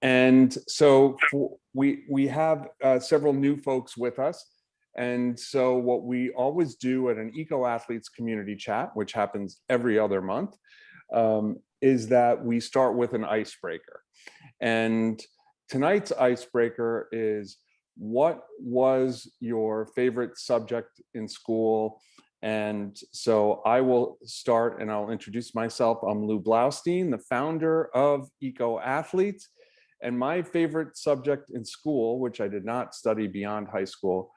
And so we have several new folks with us. And so what we always do at an Eco Athletes community chat, which happens every other month, is that we start with an icebreaker. And tonight's icebreaker is, what was your favorite subject in school? And so I will start and I'll introduce myself. I'm Lou Blaustein, the founder of Eco Athletes. And my favorite subject in school, which I did not study beyond high school,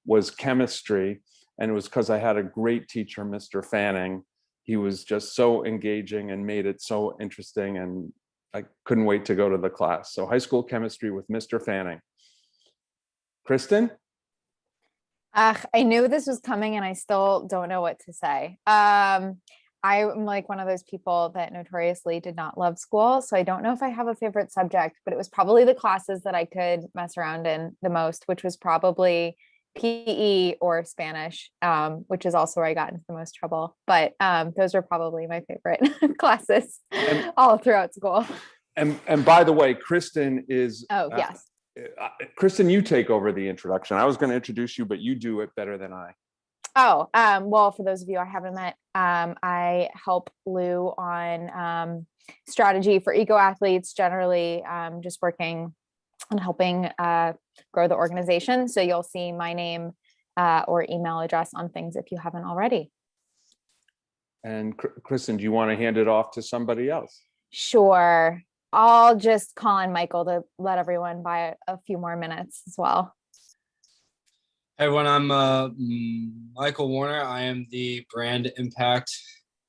was chemistry. And it was because I had a great teacher, Mr. Fanning. He was just so engaging and made it so interesting, and I couldn't wait to go to the class. So high school chemistry with Mr. Fanning. Kristen? I knew this was coming and I still don't know what to say. I'm like one of those people that notoriously did not love school. So I don't know if I have a favorite subject, but it was probably the classes that I could mess around in the most, which was probably PE or Spanish, which is also where I got into the most trouble. But those were probably my favorite classes all throughout school. And by the way, Kristen is... Oh, yes. Kristen, you take over the introduction. I was going to introduce you, but you do it better than I. Oh, well, for those of you I haven't met, I help Lou on strategy for Eco Athletes, generally just working on helping grow the organization. So you'll see my name or email address on things if you haven't already. And Kristen, do you want to hand it off to somebody else? Sure. I'll just call on Michael to let everyone buy a few more minutes as well. Hey everyone, I'm Michael Warner. I am the brand impact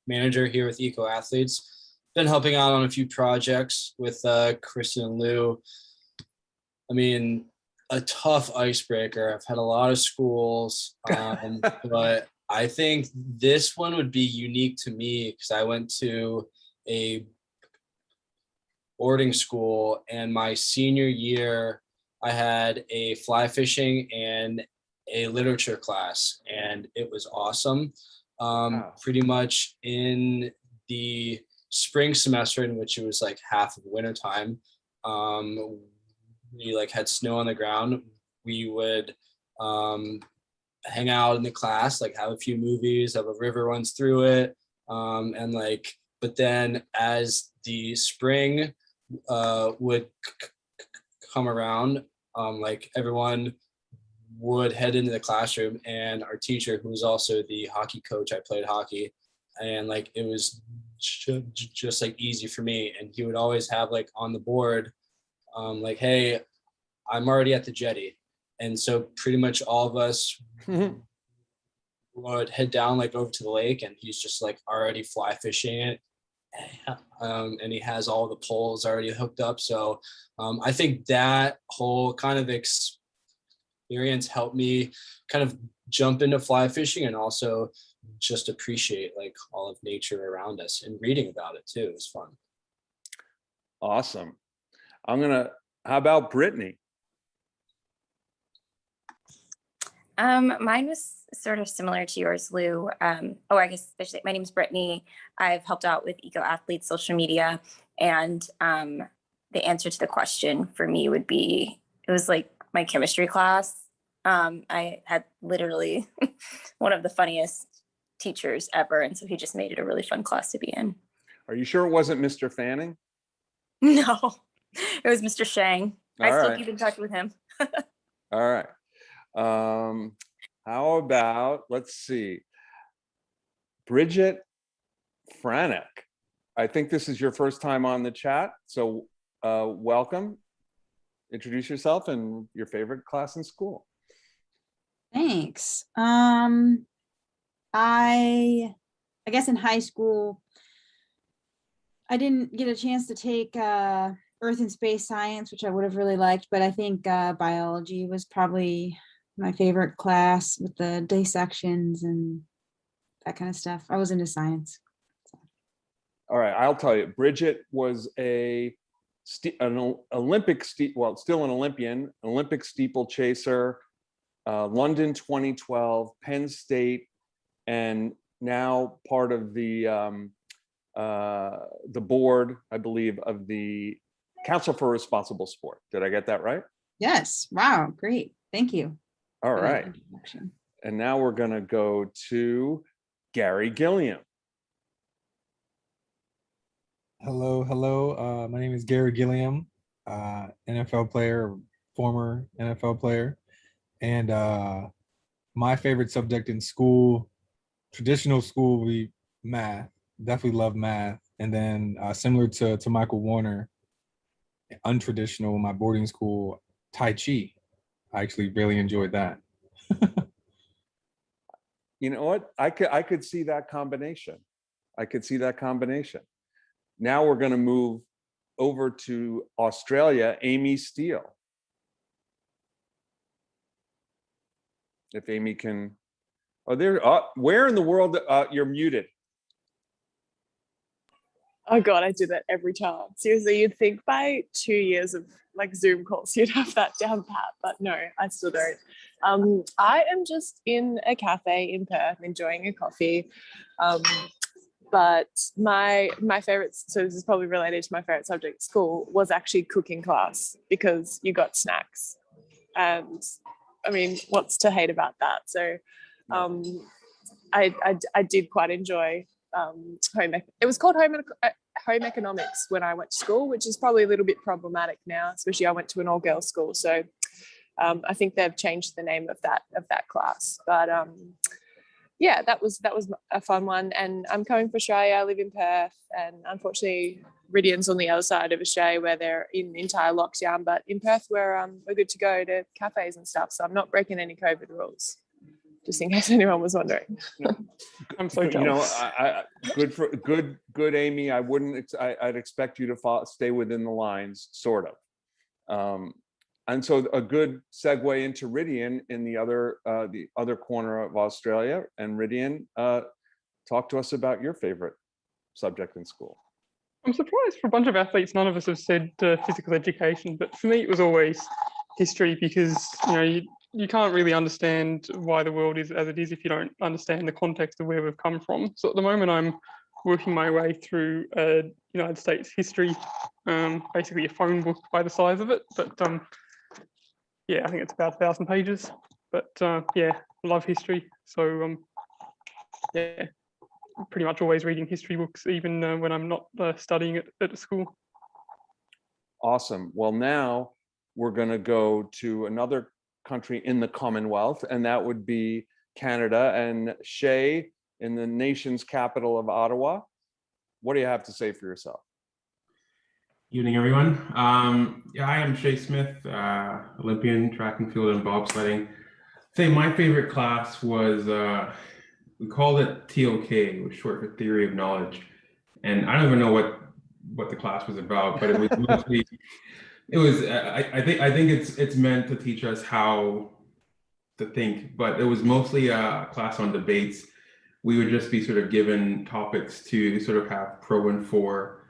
manager here with Eco Athletes. Been helping out on a few projects with Kristen and Lou. I mean, a tough icebreaker. I've had a lot of schools, but I think this one would be unique to me because I went to a boarding school, and my senior year, I had a fly fishing and a literature class, and it was awesome. Wow. Pretty much in the spring semester, in which it was like half of winter time, we like had snow on the ground. We would hang out in the class, like have a few movies, have a river runs through it, and like, but then as the spring would come around, like everyone would head into the classroom, and our teacher, who was also the hockey coach, I played hockey, and like it was just like easy for me, and he would always have like on the board like, hey, I'm already at the jetty. And so pretty much all of us would head down like over to the lake, and he's just like already fly fishing it. And he has all the poles already hooked up. So I think that whole kind of experience helped me kind of jump into fly fishing, and also just appreciate like all of nature around us, and reading about it too. It was fun. Awesome. How about Brittany? Mine was sort of similar to yours, Lou. I guess I should say, my name is Brittany. I've helped out with Eco Athletes social media, and the answer to the question for me would be, it was like my chemistry class. I had literally one of the funniest teachers ever, and so he just made it a really fun class to be in. Are you sure it wasn't Mr. Fanning? No, it was Mr. Shang. I still keep in touch with him. All right. How about, let's see, Bridget Franek. I think this is your first time on the chat, so welcome. Introduce yourself and your favorite class in school. Thanks. I guess in high school, I didn't get a chance to take Earth and Space Science, which I would have really liked, but I think biology was probably my favorite class, with the dissections and that kind of stuff. I was into science. So. All right, I'll tell you, Bridget was an Olympic, well, still an Olympian, Olympic steeplechaser, London 2012, Penn State, and now part of the board, I believe, of the Council for Responsible Sport. Did I get that right? Yes. Wow. Great. Thank you. All for that right. introduction. And now we're going to go to Gary Gilliam. Hello. My name is Gary Gilliam, NFL player, former NFL player. And my favorite subject in school, traditional school, we math. Definitely love math. And then similar to Michael Warner, untraditional, my boarding school, Tai Chi. I actually really enjoyed that. You know what? I could see that combination. I could see that combination. Now we're going to move over to Australia, Amy Steele. If Amy can, where in the world, you're muted. Oh God, I do that every time. Seriously, you'd think by 2 years of like Zoom calls, you'd have that down pat, but no, I still don't. I am just in a cafe in Perth, enjoying a coffee. But my favorite, so this is probably related to my favorite subject at school, was actually cooking class because you got snacks. And I mean, what's to hate about that? So I did quite enjoy it was called home economics when I went to school, which is probably a little bit problematic now, especially I went to an all-girls school. So I think they've changed the name of that class. But yeah, that was a fun one. And I'm coming from Australia. I live in Perth, and unfortunately, Ridian's on the other side of Australia where they're in entire lockdown. But in Perth, we're good to go to cafes and stuff. So I'm not breaking any COVID rules, just in case anyone was wondering. I'm so jealous. Good, Amy. I'd expect you to stay within the lines, sort of. And so a good segue into Ridian in the other corner of Australia. And Ridian, talk to us about your favorite subject in school. I'm surprised for a bunch of athletes, none of us have said physical education, but for me it was always history, because you can't really understand why the world is as it is if you don't understand the context of where we've come from. So at the moment I'm working my way through United States history, basically a phone book by the size of it, but yeah, I think it's about 1,000 pages, but yeah, love history. So yeah, pretty much always reading history books, even when I'm not studying it at school. Awesome. Well, now we're going to go to another country in the Commonwealth, and that would be Canada. And Shay, in the nation's capital of Ottawa, what do you have to say for yourself? Evening, everyone. Yeah, I am Shay Smith, Olympian, track and field and bobsledding. Say my favorite class was, we called it TOK, it was short for Theory of Knowledge. And I don't even know what the class was about, but it was mostly, I think it's meant to teach us how to think, but it was mostly a class on debates. We would just be sort of given topics to sort of have pro and for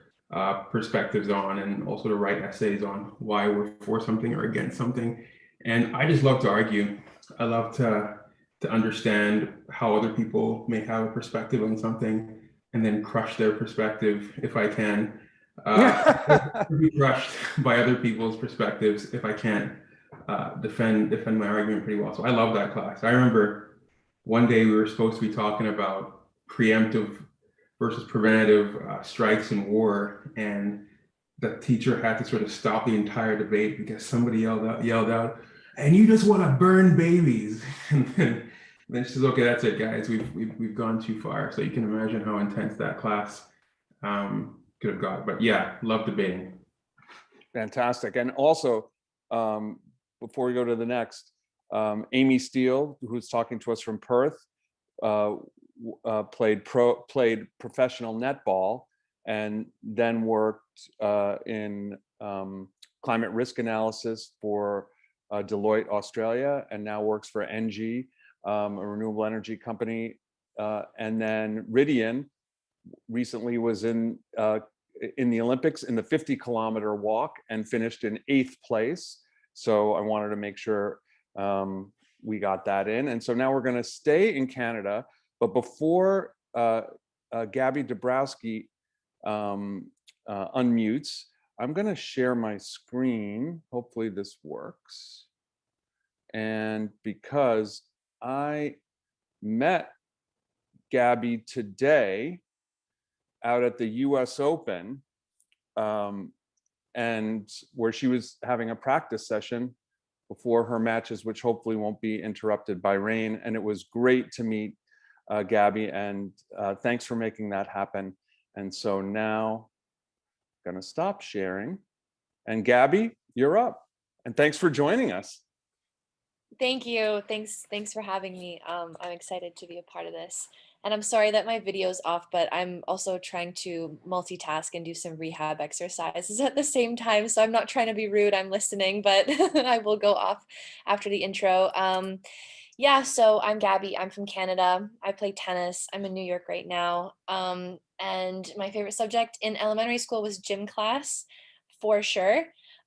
perspectives on, and also to write essays on why we're for something or against something. And I just love to argue. I love to understand how other people may have a perspective on something, and then crush their perspective if I can. Be crushed by other people's perspectives if I can't defend my argument pretty well. So I love that class. I remember one day we were supposed to be talking about preemptive versus preventative strikes in war, and the teacher had to sort of stop the entire debate because somebody yelled out, "And you just want to burn babies!" And then she says, "Okay, that's it, guys. We've gone too far." So you can imagine how intense that class could have got. But yeah, love debating. Fantastic. And also, before we go to the next, Amy Steele, who's talking to us from Perth, played professional netball, and then worked in climate risk analysis for Deloitte Australia, and now works for ENGIE, a renewable energy company. And then Ridian recently was in the Olympics in the 50-kilometer walk and finished in 8th place. So I wanted to make sure we got that in. And so now we're going to stay in Canada. But before Gabby Dabrowski unmutes, I'm going to share my screen. Hopefully this works. And because I met Gabby today out at the US Open, and where she was having a practice session before her matches, which hopefully won't be interrupted by rain. And it was great to meet Gabby, and thanks for making that happen. And so now I'm gonna stop sharing. And Gabby, you're up. And thanks for joining us. Thank you. Thanks for having me. I'm excited to be a part of this. And I'm sorry that my video's off, but I'm also trying to multitask and do some rehab exercises at the same time. So I'm not trying to be rude. I'm listening, but I will go off after the intro. Yeah, so I'm Gabby. I'm from Canada. I play tennis. I'm in New York right now. And my favorite subject in elementary school was gym class, for sure.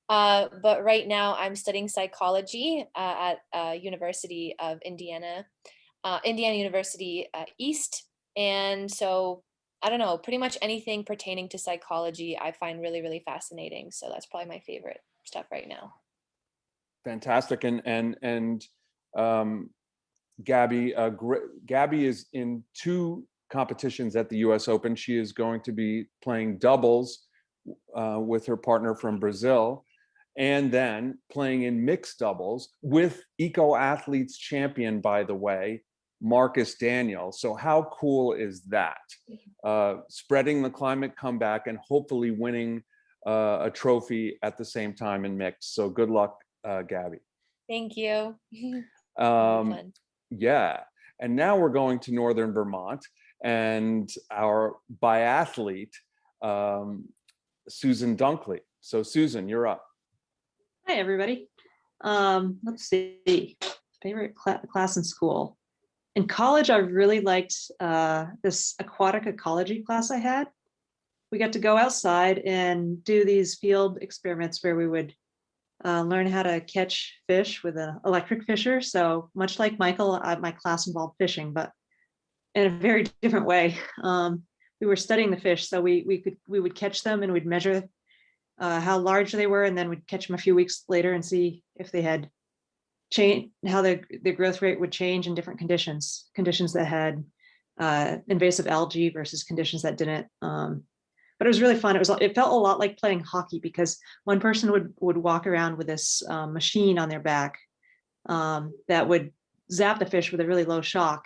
But right now I'm studying psychology at University of Indiana, Indiana University East. And so I don't know, pretty much anything pertaining to psychology I find really, really fascinating. So that's probably my favorite stuff right now. Fantastic. And Gabby, Gabby is in 2 competitions at the US Open. She is going to be playing doubles with her partner from Brazil, and then playing in mixed doubles with Eco Athletes champion, by the way, Marcus Daniel. So how cool is that? Spreading the climate comeback and hopefully winning a trophy at the same time in mixed. So good luck, Gabby. Thank you. Um, yeah, and now we're going to Northern Vermont, and our biathlete, Susan Dunkley. So Susan, you're up. Hi, everybody. Let's see. Favorite class in school. In college, I really liked this aquatic ecology class I had. We got to go outside and do these field experiments where we would learn how to catch fish with an electric fisher. So much like Michael, my class involved fishing, but in a very different way. We were studying the fish, so we would catch them and we'd measure how large they were, and then we'd catch them a few weeks later and see if they had changed, how the growth rate would change in different conditions that had invasive algae versus conditions that didn't. But it was really fun. It felt a lot like playing hockey, because one person would walk around with this machine on their back that would zap the fish with a really low shock,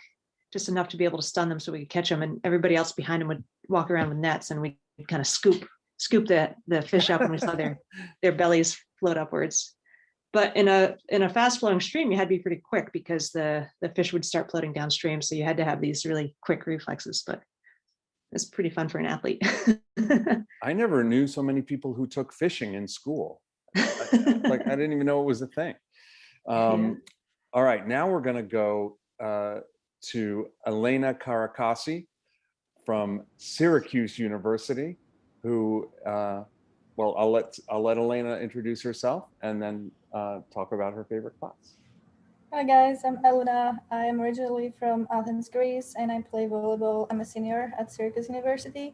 just enough to be able to stun them so we could catch them. And everybody else behind him would walk around with nets, and we'd kind of scoop the fish up, and we saw their bellies float upwards. But in a fast flowing stream, you had to be pretty quick, because the fish would start floating downstream. So you had to have these really quick reflexes, but it's pretty fun for an athlete. I never knew so many people who took fishing in school. Like, I didn't even know it was a thing. Yeah. All right, now we're going to go to Elena Caracassi from Syracuse University, who, well, I'll let Elena introduce herself and then talk about her favorite class. Hi guys, I'm Elena. I am originally from Athens, Greece, and I play volleyball. I'm a senior at Syracuse University.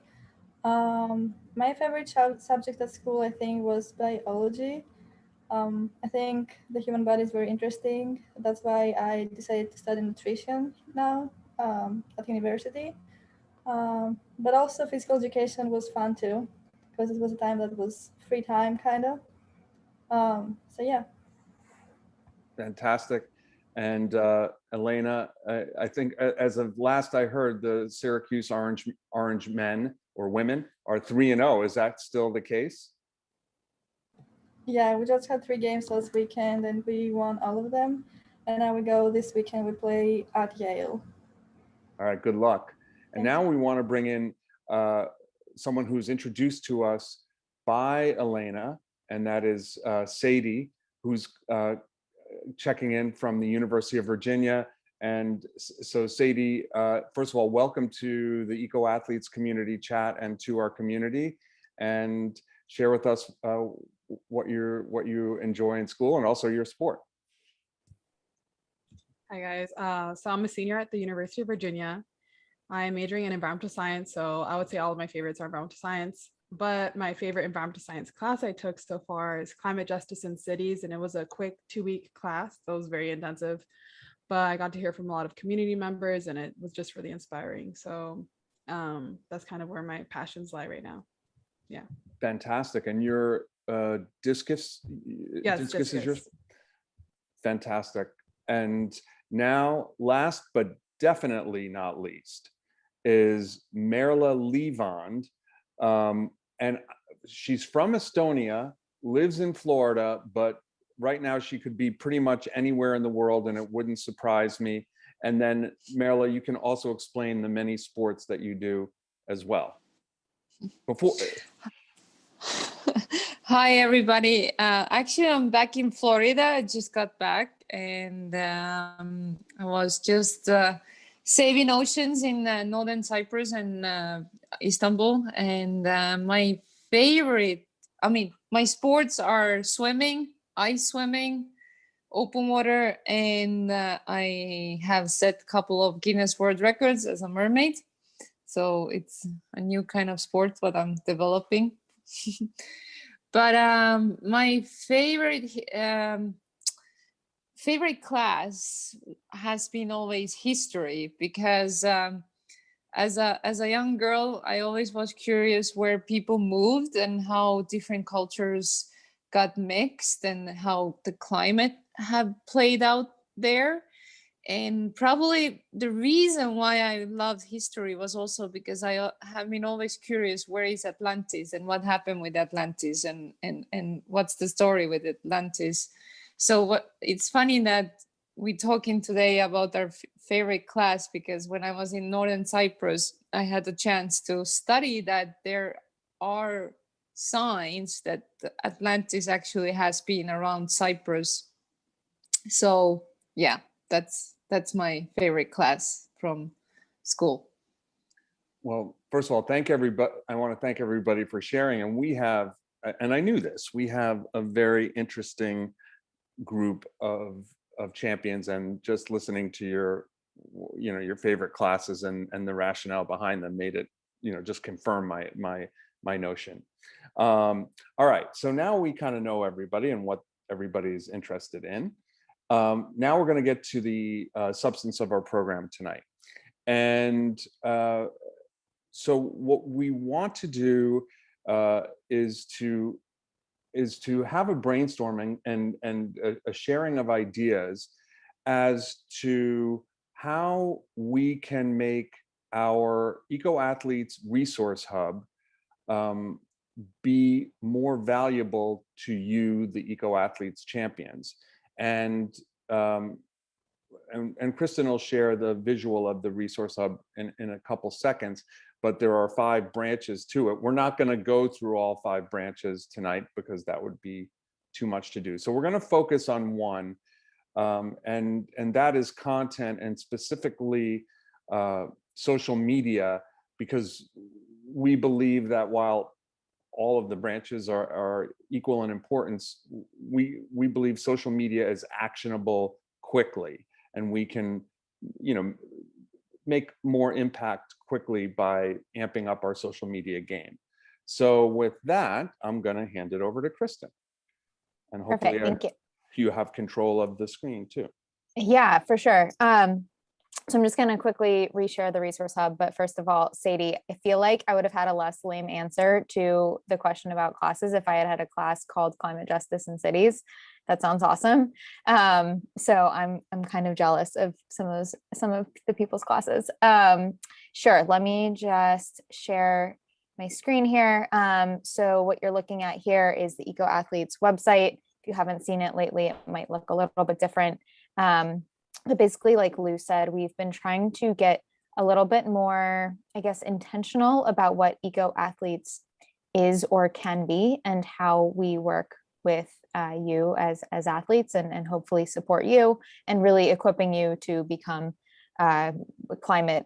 My favorite subject at school, I think, was biology. I think the human body is very interesting. That's why I decided to study nutrition now at university. But also physical education was fun too, because it was a time that was free time, kind of. So yeah. Fantastic. And Elena, I think as of last I heard, the Syracuse Orange men or women are 3-0. Is that still the case? Yeah, we just had 3 games last weekend and we won all of them. And now we go this weekend, we play at Yale. All right, good luck. And Thank now we want to bring in someone who's introduced to us by Elena, and that is Sadie, who's checking in from the University of Virginia. And so Sadie, first of all, welcome to the Eco Athletes community chat and to our community, and share with us what you enjoy in school and also your sport. Hi guys, so I'm a senior at the University of Virginia. I'm majoring in environmental science, so I would say all of my favorites are environmental science, but my favorite environmental science class I took so far is climate justice in cities. And it was a quick 2-week class. That was very intensive, but I got to hear from a lot of community members and it was just really inspiring. So that's kind of where my passions lie right now. Yeah. Fantastic. And your discus, Yes, discus is yours? discus. Fantastic. And now, last but definitely not least, is Merla Levand. And she's from Estonia, lives in Florida, but right now she could be pretty much anywhere in the world and it wouldn't surprise me. And then Merla, you can also explain the many sports that you do as well. Before. Hi, everybody. Actually, I'm back in Florida. I just got back and I was just saving oceans in northern Cyprus and Istanbul. And my sports are swimming, ice swimming, open water, and I have set a couple of Guinness World Records as a mermaid. So it's a new kind of sport what I'm developing. But my favorite class has been always history, because as a young girl, I always was curious where people moved and how different cultures got mixed and how the climate have played out there. And probably the reason why I loved history was also because I have been always curious, where is Atlantis and what happened with Atlantis and what's the story with Atlantis. So it's funny that we're talking today about our favorite class, because when I was in Northern Cyprus, I had the chance to study that there are signs that Atlantis actually has been around Cyprus. So yeah, that's my favorite class from school. Well, first of all, I want to thank everybody for sharing. And we have, and I knew this, we have a very interesting group of champions, and just listening to your favorite classes and the rationale behind them made it, just confirm my notion. All right, so now we kind of know everybody and what everybody's interested in. Now we're going to get to the substance of our program tonight. And so what we want to do is to have a brainstorming and a sharing of ideas as to how we can make our Eco Athletes Resource Hub be more valuable to you, the Eco Athletes champions. And Kristen will share the visual of the Resource Hub in a couple seconds, but there are 5 branches to it. We're not going to go through all 5 branches tonight because that would be too much to do. So we're going to focus on one, and that is content, and specifically social media, because we believe that while all of the branches are equal in importance, we believe social media is actionable quickly, and we can, make more impact quickly by amping up our social media game. So with that, I'm going to hand it over to Kristen, and hopefully Perfect, thank you. You have control of the screen too. Yeah, for sure. So I'm just going to quickly reshare the Resource Hub. But first of all, Sadie, I feel like I would have had a less lame answer to the question about classes if I had had a class called Climate Justice in Cities. That sounds awesome. So I'm kind of jealous of some of the people's classes. Sure, let me just share my screen here. So what you're looking at here is the Eco Athletes website. If you haven't seen it lately, it might look a little bit different. But basically, like Lou said, we've been trying to get a little bit more, I guess, intentional about what Eco Athletes is or can be, and how we work with you as athletes, and hopefully support you, and really equipping you to become climate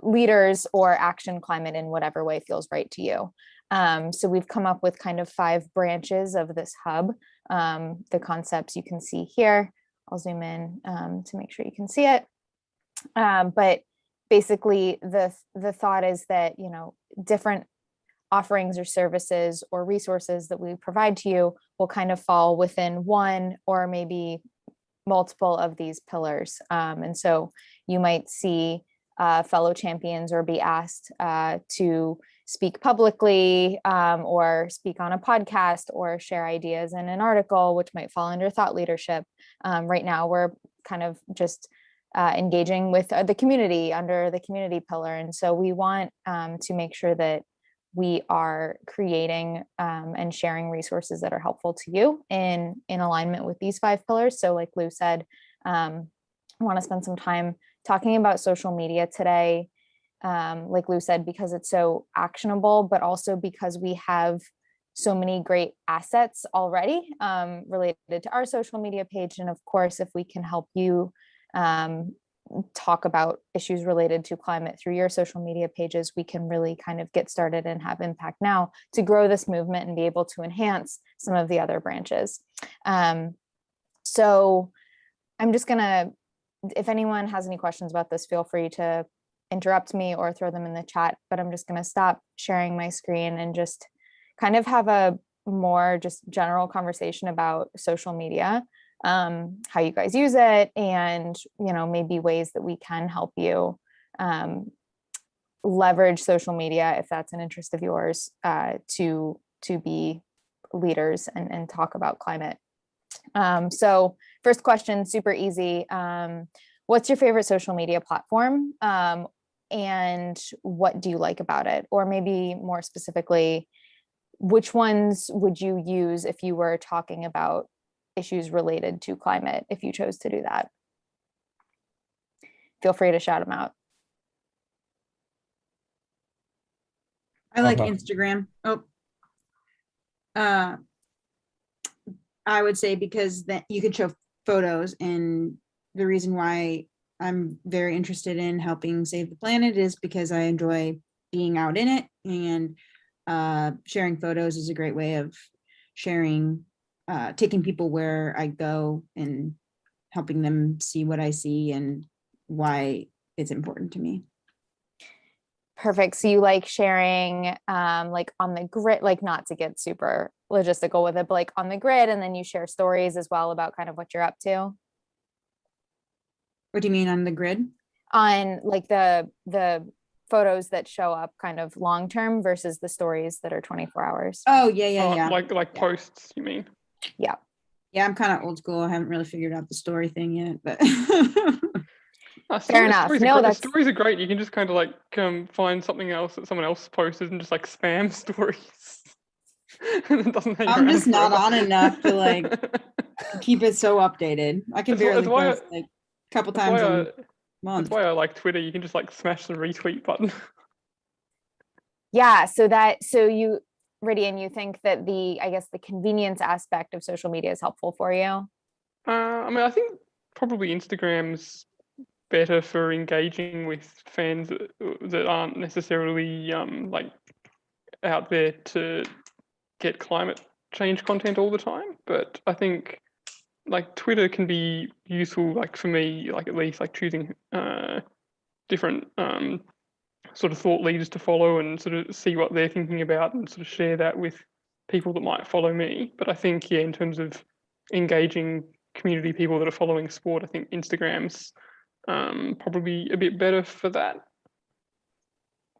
leaders or action climate in whatever way feels right to you. So we've come up with kind of 5 branches of this hub. The concepts you can see here. I'll zoom in to make sure you can see it. But basically the thought is that, different offerings or services or resources that we provide to you will kind of fall within one or maybe multiple of these pillars. And so you might see fellow champions or be asked to speak publicly or speak on a podcast or share ideas in an article, which might fall under thought leadership. Right now, we're kind of just engaging with the community under the community pillar. And so we want to make sure that we are creating and sharing resources that are helpful to you in alignment with these 5 pillars. So like Lou said, I want to spend some time talking about social media today. Like Lou said, because it's so actionable, but also because we have so many great assets already related to our social media page. And of course, if we can help you talk about issues related to climate through your social media pages, we can really kind of get started and have impact now to grow this movement and be able to enhance some of the other branches. So I'm just gonna, if anyone has any questions about this, feel free to interrupt me or throw them in the chat, but I'm just gonna stop sharing my screen and just kind of have a more just general conversation about social media, how you guys use it, and maybe ways that we can help you leverage social media if that's an interest of yours, to be leaders and talk about climate. So first question, super easy. What's your favorite social media platform? And what do you like about it? Or maybe more specifically, which ones would you use if you were talking about issues related to climate, if you chose to do that? Feel free to shout them out. I like Instagram. I would say because that you could show photos, and the reason why I'm very interested in helping save the planet is because I enjoy being out in it, and sharing photos is a great way of sharing, taking people where I go and helping them see what I see and why it's important to me. Perfect. So you like sharing like on the grid, like not to get super logistical with it, but like on the grid, and then you share stories as well about kind of what you're up to. What do you mean on the grid? On like the photos that show up kind of long term versus the stories that are 24 hours. Oh, yeah. Like posts, you mean? Yeah. Yeah, I'm kind of old school. I haven't really figured out the story thing yet, but fair enough. No, stories are great. You can just kind of like find something else that someone else posted and just like spam stories. And it doesn't hang I'm around just not forever. on enough to like keep it so updated. I can barely post like a couple times a month. That's why I like Twitter. You can just like smash the retweet button. Yeah. So you, Rydian, you think that I guess the convenience aspect of social media is helpful for you? I mean, I think probably Instagram's better for engaging with fans that aren't necessarily like out there to get climate change content all the time. But I think like Twitter can be useful, like for me, like at least like choosing different sort of thought leaders to follow and sort of see what they're thinking about and sort of share that with people that might follow me. But I think, yeah, in terms of engaging community people that are following sport, I think Instagram's probably a bit better for that.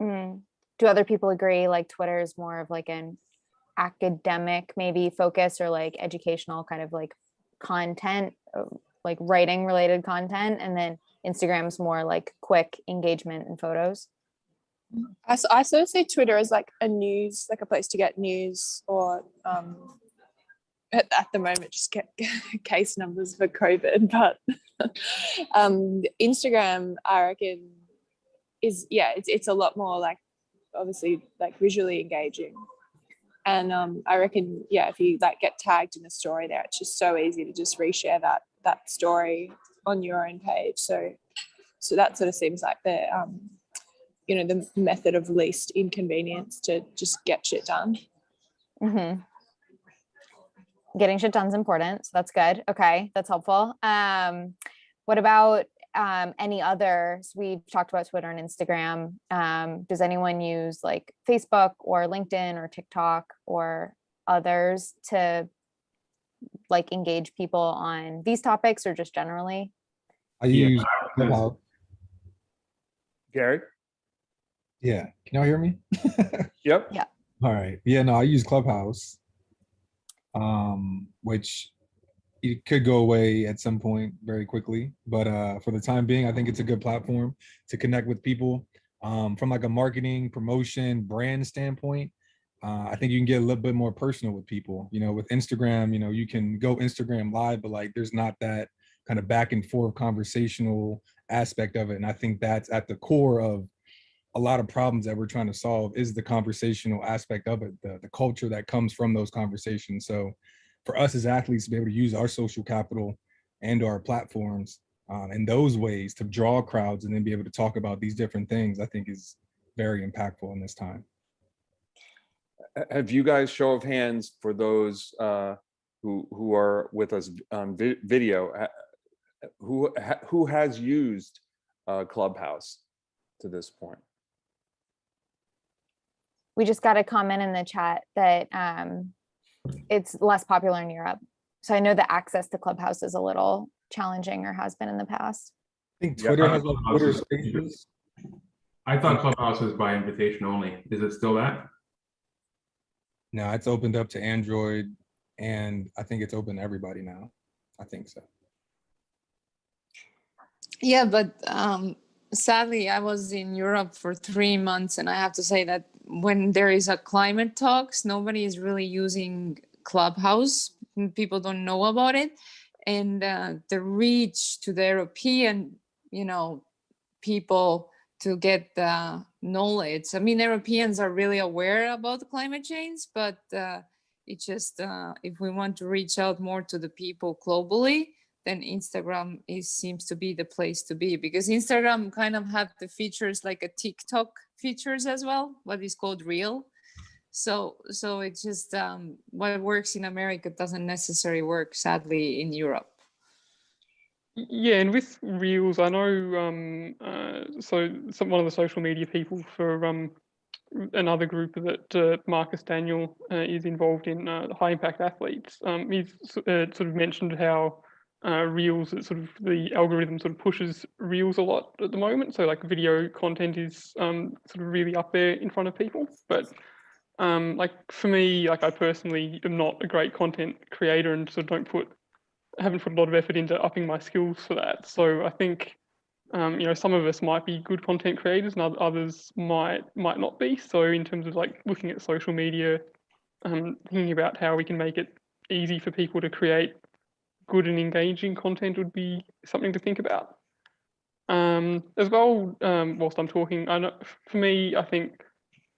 Do other people agree like Twitter is more of like an academic maybe focus or like educational kind of like content, like writing related content, and then Instagram's more like quick engagement and photos? I sort of see Twitter as like a place to get news, or at the moment just get case numbers for COVID. But Instagram, I reckon, it's a lot more like obviously like visually engaging, and I reckon if you like get tagged in a story there, it's just so easy to just reshare that story on your own page. So that sort of seems like the method of least inconvenience to just get shit done. Mm-hmm. Getting shit done is important, so that's good. Okay, that's helpful. What about any others? We've talked about Twitter and Instagram. Does anyone use like Facebook or LinkedIn or TikTok or others to like engage people on these topics or just generally? I use Clubhouse. Gary? Yeah, can y'all hear me? Yep. Yeah. All right. Yeah, no, I use Clubhouse, which it could go away at some point very quickly. But for the time being, I think it's a good platform to connect with people from like a marketing, promotion, brand standpoint. I think you can get a little bit more personal with people. You know, with Instagram, you know, you can go Instagram live, but like there's not that kind of back and forth conversational aspect of it. And I think that's at the core of a lot of problems that we're trying to solve is the conversational aspect of it, the culture that comes from those conversations. So for us as athletes to be able to use our social capital and our platforms in those ways to draw crowds and then be able to talk about these different things, I think is very impactful in this time. Have you guys, show of hands for those who are with us on video, who has used Clubhouse to this point? We just got a comment in the chat that it's less popular in Europe. So I know the access to Clubhouse is a little challenging or has been in the past. I think Twitter has like Twitter Spaces. I thought Clubhouse was by invitation only. Is it still that? No, it's opened up to Android, and I think it's open to everybody now. I think so. Yeah, but sadly, I was in Europe for 3 months, and I have to say that when there is a climate talks, nobody is really using Clubhouse. People don't know about it, and the reach to the European, people to get the knowledge. I mean, Europeans are really aware about the climate change, but it's just if we want to reach out more to the people globally, then Instagram seems to be the place to be, because Instagram kind of have the features like a TikTok features as well, what is called Reel. So it's just what works in America doesn't necessarily work, sadly, in Europe. Yeah, and with Reels, I know one of the social media people for another group that Marcus Daniel is involved in, High Impact Athletes. He's sort of mentioned how Reels, sort of the algorithm sort of pushes Reels a lot at the moment. So like video content is sort of really up there in front of people. But like for me, like I personally am not a great content creator and sort of haven't put a lot of effort into upping my skills for that. So I think, some of us might be good content creators and others might not be. So in terms of like looking at social media, thinking about how we can make it easy for people to create good and engaging content would be something to think about. As well, whilst I'm talking, I know for me, I think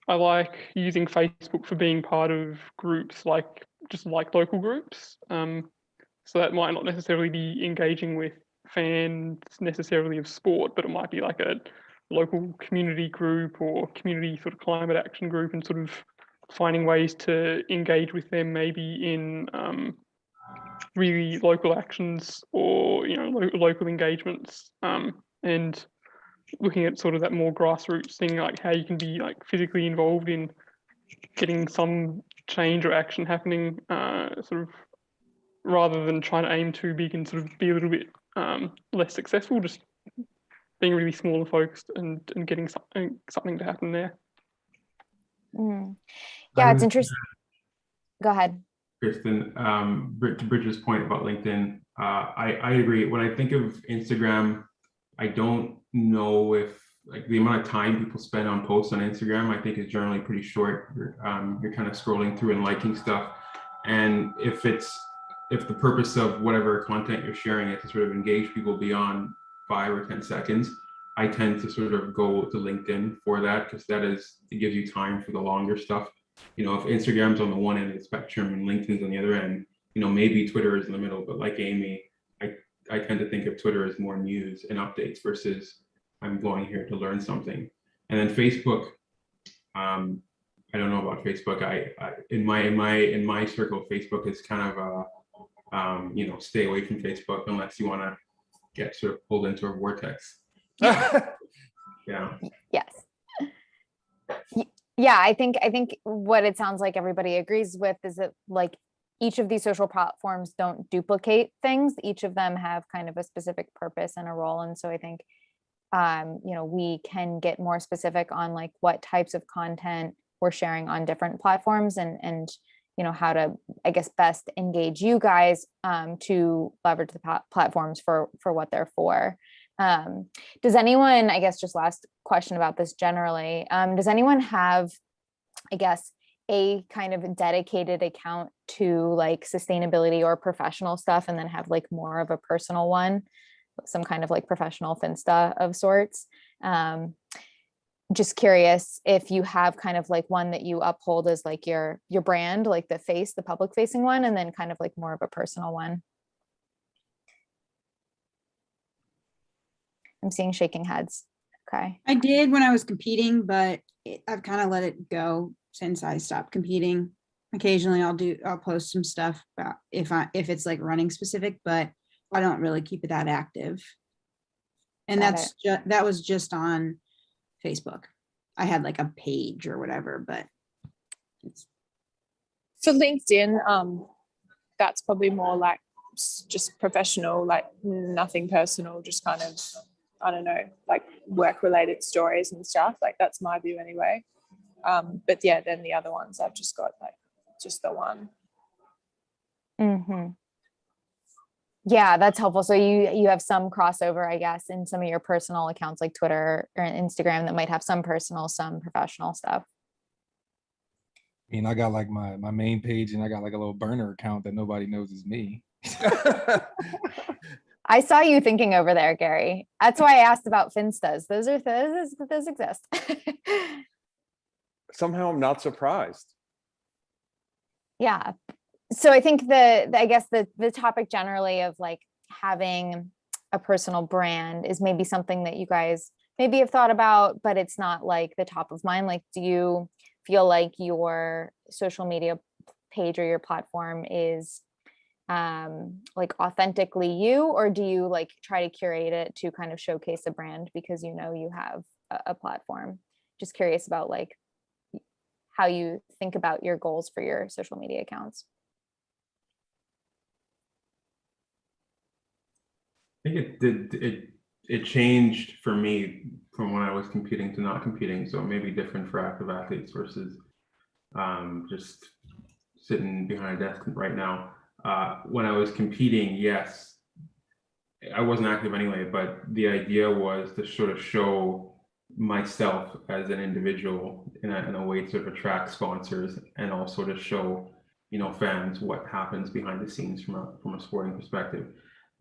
I like using Facebook for being part of groups just like local groups. So that might not necessarily be engaging with fans necessarily of sport, but it might be like a local community group or community sort of climate action group, and sort of finding ways to engage with them maybe in really local actions or local engagements, and looking at sort of that more grassroots thing, like how you can be like physically involved in getting some change or action happening, sort of rather than trying to aim too big and sort of be a little bit less successful, just being really small and focused and getting something to happen there. Yeah, it's interesting. Go ahead, Kristen. To Bridget's point about LinkedIn, I agree. When I think of Instagram, I don't know if like the amount of time people spend on posts on Instagram, I think is generally pretty short. You're kind of scrolling through and liking stuff. And if the purpose of whatever content you're sharing is to sort of engage people beyond 5 or 10 seconds, I tend to sort of go to LinkedIn for that, because it gives you time for the longer stuff. If Instagram's on the one end of the spectrum and LinkedIn's on the other end, maybe Twitter is in the middle, but like Amy, I tend to think of Twitter as more news and updates versus I'm going here to learn something. And then Facebook, I don't know about Facebook. In my circle, Facebook is kind of stay away from Facebook unless you want to get sort of pulled into a vortex. Yeah. Yes. Yeah, I think what it sounds like everybody agrees with is that like each of these social platforms don't duplicate things. Each of them have kind of a specific purpose and a role. And so I think we can get more specific on like what types of content we're sharing on different platforms and how to, I guess, best engage you guys to leverage the platforms for what they're for. Does anyone, I guess, just last question about this generally, does anyone have, I guess, a kind of dedicated account to like sustainability or professional stuff and then have like more of a personal one, some kind of like professional Finsta of sorts? Just curious if you have kind of like one that you uphold as like your brand, like the public facing one, and then kind of like more of a personal one. I'm seeing shaking heads. Okay. I did when I was competing, but I've kind of let it go since I stopped competing. Occasionally I'll post some stuff about if it's like running specific, but I don't really keep it that active. And that was just on Facebook. I had like a page or whatever, but for LinkedIn, that's probably more like just professional, like nothing personal, just kind of, I don't know, like work related stories and stuff. Like that's my view anyway. But yeah, then the other ones I've just got like just the one. Mm-hmm. Yeah, that's helpful. So you have some crossover, I guess, in some of your personal accounts like Twitter or Instagram that might have some personal, some professional stuff. I mean, I got like my main page and I got like a little burner account that nobody knows is me. I saw you thinking over there, Gary. That's why I asked about Finstas. Those exist. Somehow I'm not surprised. Yeah. So I think I guess the topic generally of like having a personal brand is maybe something that you guys maybe have thought about, but it's not like the top of mind. Like, do you feel like your social media page or your platform is like authentically you, or do you like try to curate it to kind of showcase a brand because you have a platform? Just curious about like how you think about your goals for your social media accounts. I think it changed for me from when I was competing to not competing. So it may be different for active athletes versus just sitting behind a desk right now. When I was competing, yes, I wasn't active anyway, but the idea was to sort of show myself as an individual in a way to sort of attract sponsors and also to show, fans what happens behind the scenes from a sporting perspective.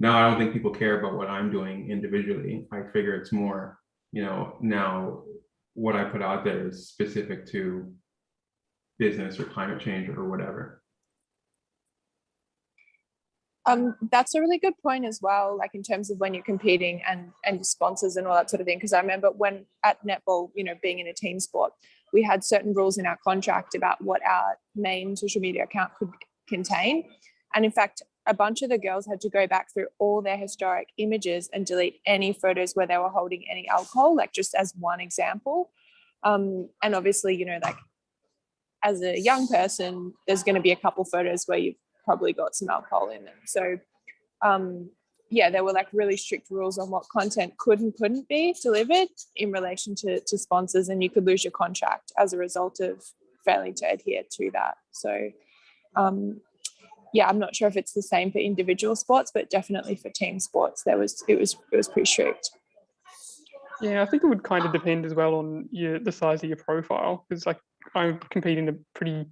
Now, I don't think people care about what I'm doing individually. I figure it's more, now what I put out there is specific to business or climate change or whatever. That's a really good point as well, like in terms of when you're competing and sponsors and all that sort of thing. Because I remember when at netball, being in a team sport, we had certain rules in our contract about what our main social media account could contain. And in fact, a bunch of the girls had to go back through all their historic images and delete any photos where they were holding any alcohol, like just as one example. And obviously, like as a young person, there's going to be a couple photos where you've probably got some alcohol in them. So yeah, there were like really strict rules on what content could and couldn't be delivered in relation to sponsors, and you could lose your contract as a result of failing to adhere to that. So yeah, I'm not sure if it's the same for individual sports, but definitely for team sports, it was pretty strict. Yeah, I think it would kind of depend as well on the size of your profile, because like I compete in a pretty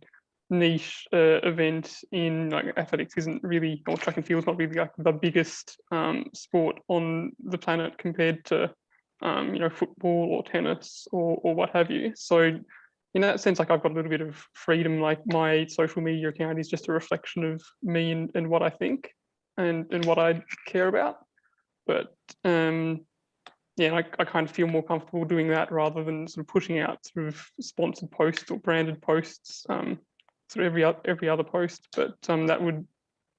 niche event in like athletics isn't really, or track and field is not really like the biggest sport on the planet compared to football or tennis or what have you. So in that sense, like I've got a little bit of freedom. Like my social media account is just a reflection of me and what I think and what I care about. But yeah, I kind of feel more comfortable doing that rather than sort of pushing out sort of sponsored posts or branded posts, sort of every other post. But that would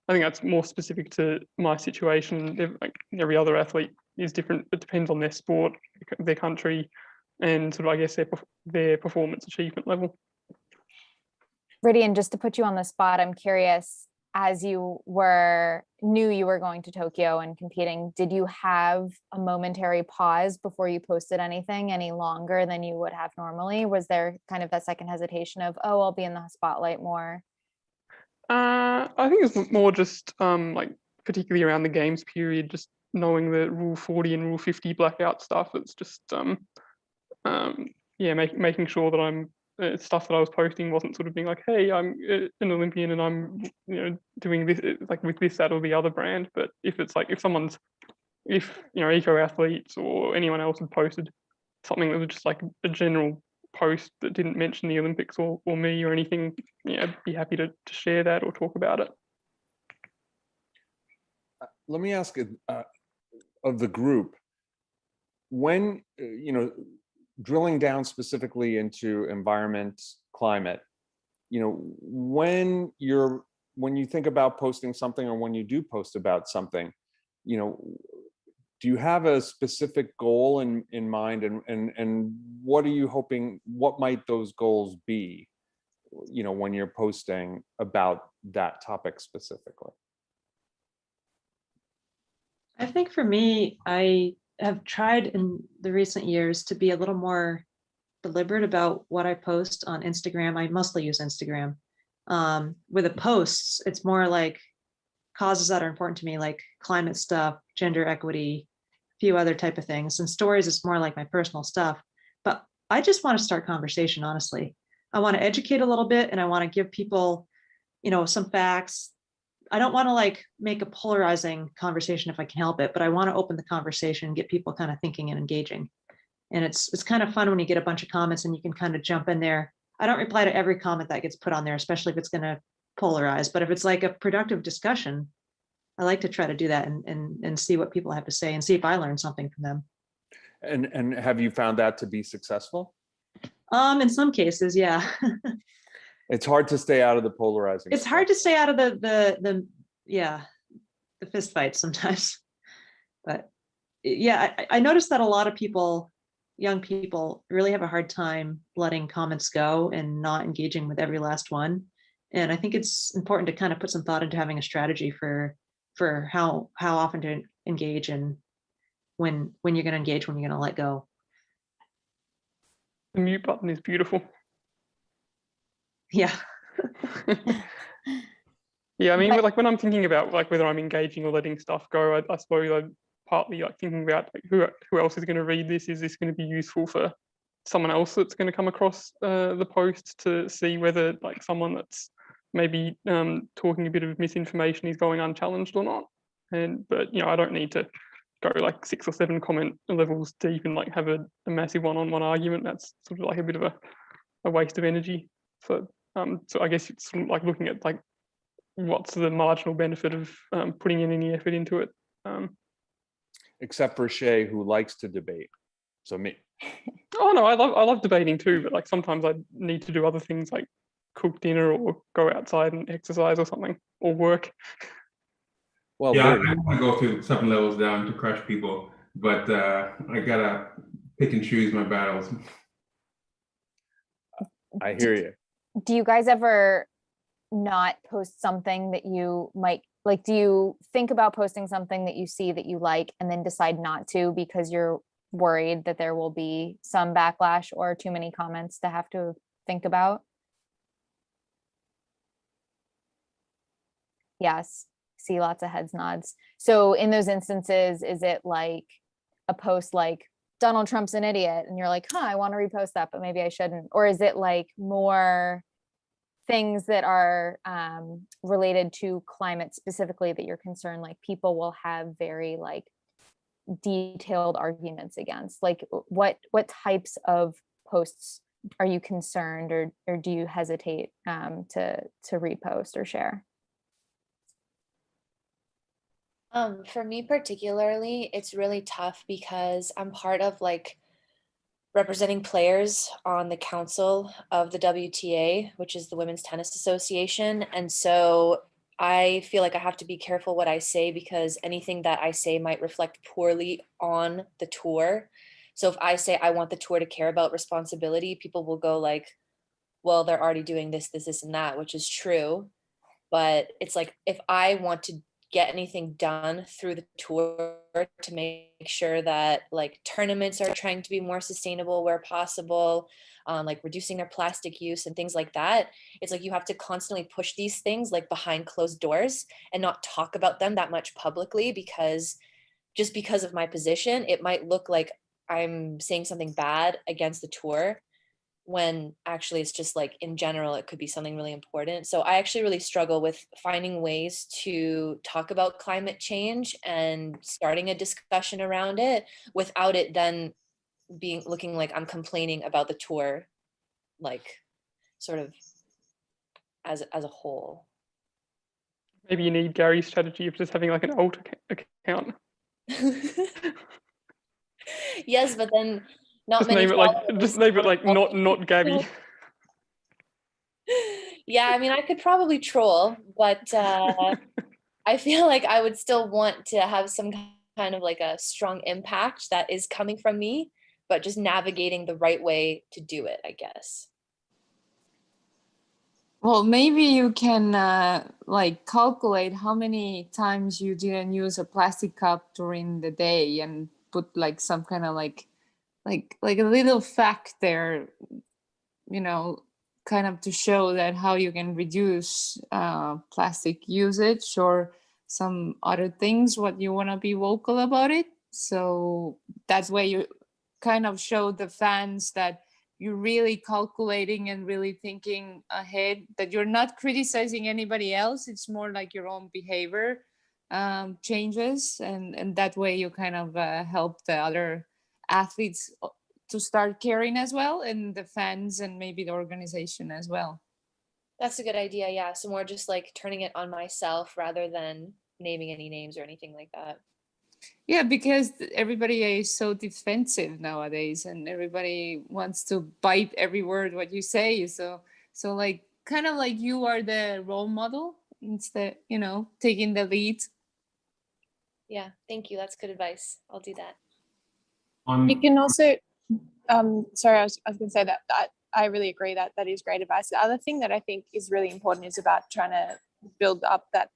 I think that's more specific to my situation. Like every other athlete is different. It depends on their sport, their country, and sort of, I guess, their performance achievement level. Ridian, just to put you on the spot, I'm curious, as you knew you were going to Tokyo and competing, did you have a momentary pause before you posted anything any longer than you would have normally? Was there kind of that second hesitation of, oh, I'll be in the spotlight more? I think it's more just like particularly around the games period, just knowing the Rule 40 and Rule 50 blackout stuff. It's just yeah, making sure that I'm stuff that I was posting wasn't sort of being like, hey, I'm an Olympian and I'm doing this like with this, that, or the other brand. But if it's like if eco athletes or anyone else had posted something that was just like a general post that didn't mention the Olympics or me or anything, I'd be happy to share that or talk about it. Let me ask of the group, when drilling down specifically into environment, climate, when you think about posting something or when you do post about something, do you have a specific goal in mind, and what are you hoping, what might those goals be, when you're posting about that topic specifically? I think for me, I have tried in the recent years to be a little more deliberate about what I post on Instagram. I mostly use Instagram. With the posts, it's more like causes that are important to me, like climate stuff, gender equity, a few other type of things. And stories is more like my personal stuff. But I just want to start conversation, honestly. I want to educate a little bit, and I want to give people, some facts. I don't want to like make a polarizing conversation if I can help it, but I want to open the conversation and get people kind of thinking and engaging. And it's kind of fun when you get a bunch of comments and you can kind of jump in there. I don't reply to every comment that gets put on there, especially if it's going to polarize. But if it's like a productive discussion, I like to try to do that and see what people have to say and see if I learn something from them. And have you found that to be successful? In some cases, yeah. It's hard to stay out of the polarizing. It's hard to stay out of the fist fights sometimes. But yeah, I noticed that a lot of people, young people, really have a hard time letting comments go and not engaging with every last one. And I think it's important to kind of put some thought into having a strategy for how often to engage and when you're going to engage, when you're going to let go. The mute button is beautiful. Yeah. Yeah, I mean, like when I'm thinking about like whether I'm engaging or letting stuff go, I suppose I'm partly like thinking about like who else is going to read this? Is this going to be useful for someone else that's going to come across the post to see whether like someone that's maybe talking a bit of misinformation is going unchallenged or not? But I don't need to go like 6 or 7 comment levels deep and like have a massive one-on-one argument. That's sort of like a bit of a waste of energy. So I guess it's sort of like looking at like what's the marginal benefit of putting in any effort into it. Except for Shay, who likes to debate. So me. Oh no, I love debating too, but like sometimes I need to do other things like cook dinner or go outside and exercise or something, or work. Well, yeah, I want to go to 7 levels down to crush people, but I gotta pick and choose my battles. I hear you. Do you guys ever not post something that you might like? Do you think about posting something that you see that you like and then decide not to because you're worried that there will be some backlash or too many comments to have to think about? Yes, see lots of heads nods. So in those instances, is it like a post like Donald Trump's an idiot and you're like, I want to repost that, but maybe I shouldn't? Or is it like more things that are related to climate specifically that you're concerned, like people will have very like detailed arguments against? Like what types of posts are you concerned or do you hesitate to repost or share? For me particularly, it's really tough because I'm part of like representing players on the council of the WTA, which is the Women's Tennis Association. And so I feel like I have to be careful what I say because anything that I say might reflect poorly on the tour. So if I say I want the tour to care about responsibility, people will go like, well, they're already doing this, this, this, and that, which is true. But it's like, if I want to get anything done through the tour to make sure that like tournaments are trying to be more sustainable where possible, like reducing their plastic use and things like that, it's like you have to constantly push these things like behind closed doors and not talk about them that much publicly, because just because of my position, it might look like I'm saying something bad against the tour, when actually it's just like in general it could be something really important. So I actually really struggle with finding ways to talk about climate change and starting a discussion around it without it then being looking like I'm complaining about the tour, like sort of as a whole. Maybe you need Gary's strategy of just having like an alt account. Yes, but then not Just many name it like followers. not Gabby. Yeah, I mean, I could probably troll, but I feel like I would still want to have some kind of like a strong impact that is coming from me, but just navigating the right way to do it, I guess. Well, maybe you can like calculate how many times you didn't use a plastic cup during the day and put like some kind of like a little fact there, you know, kind of to show that how you can reduce plastic usage or some other things, what you want to be vocal about it. So that's where you kind of show the fans that you're really calculating and really thinking ahead, that you're not criticizing anybody else. It's more like your own behavior changes. And that way you kind of help the other athletes to start caring as well, and the fans and maybe the organization as well. That's a good idea. Yeah. So more just like turning it on myself rather than naming any names or anything like that. Yeah, because everybody is so defensive nowadays and everybody wants to bite every word what you say. So like kind of like you are the role model instead, you know, taking the lead. Yeah. Thank you. That's good advice. I'll do that. You can also, sorry, I was going to say that I really agree that that is great advice. The other thing that I think is really important is about trying to build up that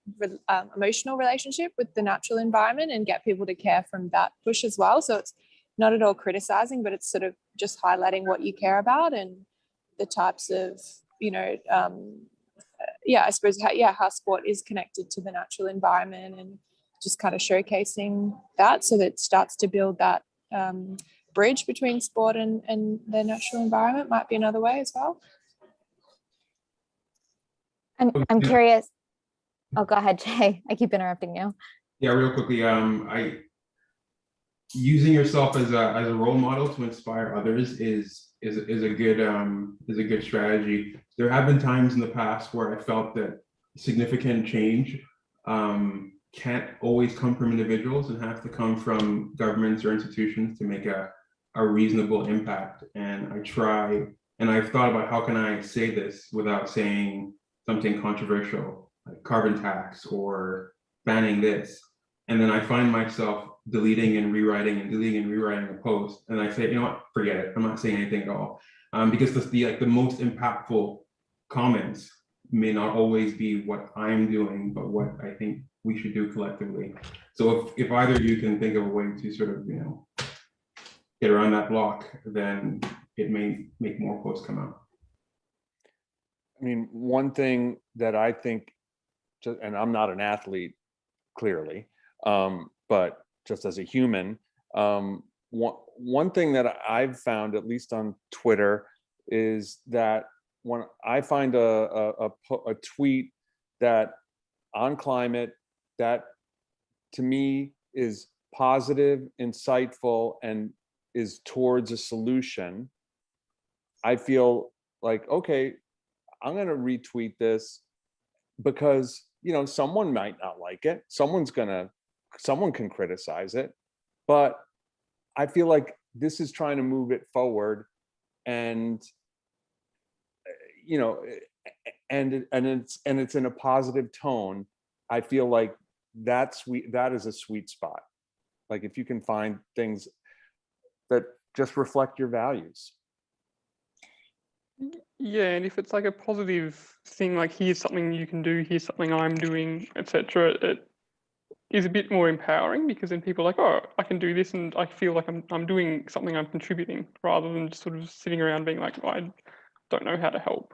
emotional relationship with the natural environment and get people to care from that push as well. So it's not at all criticizing, but it's sort of just highlighting what you care about and the types of, you know, I suppose how sport is connected to the natural environment, and just kind of showcasing that so that it starts to build that bridge between sport and the natural environment might be another way as well. I'm curious. Oh, go ahead, Jay. I keep interrupting you. Yeah, real quickly. Using yourself as a role model to inspire others is a good strategy. There have been times in the past where I felt that significant change can't always come from individuals and have to come from governments or institutions to make a reasonable impact. And I've thought about how can I say this without saying something controversial, like carbon tax or banning this. And then I find myself deleting and rewriting a post. And I say, you know what, forget it. I'm not saying anything at all. Because the most impactful comments may not always be what I'm doing, but what I think we should do collectively. So if either of you can think of a way to sort of, you know, get around that block, then it may make more posts come out. I mean, one thing that I think, and I'm not an athlete, clearly, but just as a human, one thing that I've found, at least on Twitter, is that when I find a tweet that on climate that to me is positive, insightful, and is towards a solution, I feel like, okay, I'm going to retweet this because, you know, someone might not like it. Someone can criticize it, but I feel like this is trying to move it forward, and, you know, and it's in a positive tone. I feel like that is a sweet spot. Like if you can find things that just reflect your values. Yeah, and if it's like a positive thing, like here's something you can do, here's something I'm doing, etc., it is a bit more empowering, because then people are like, oh, I can do this, and I feel like I'm doing something, I'm contributing, rather than just sort of sitting around being like, oh, I don't know how to help.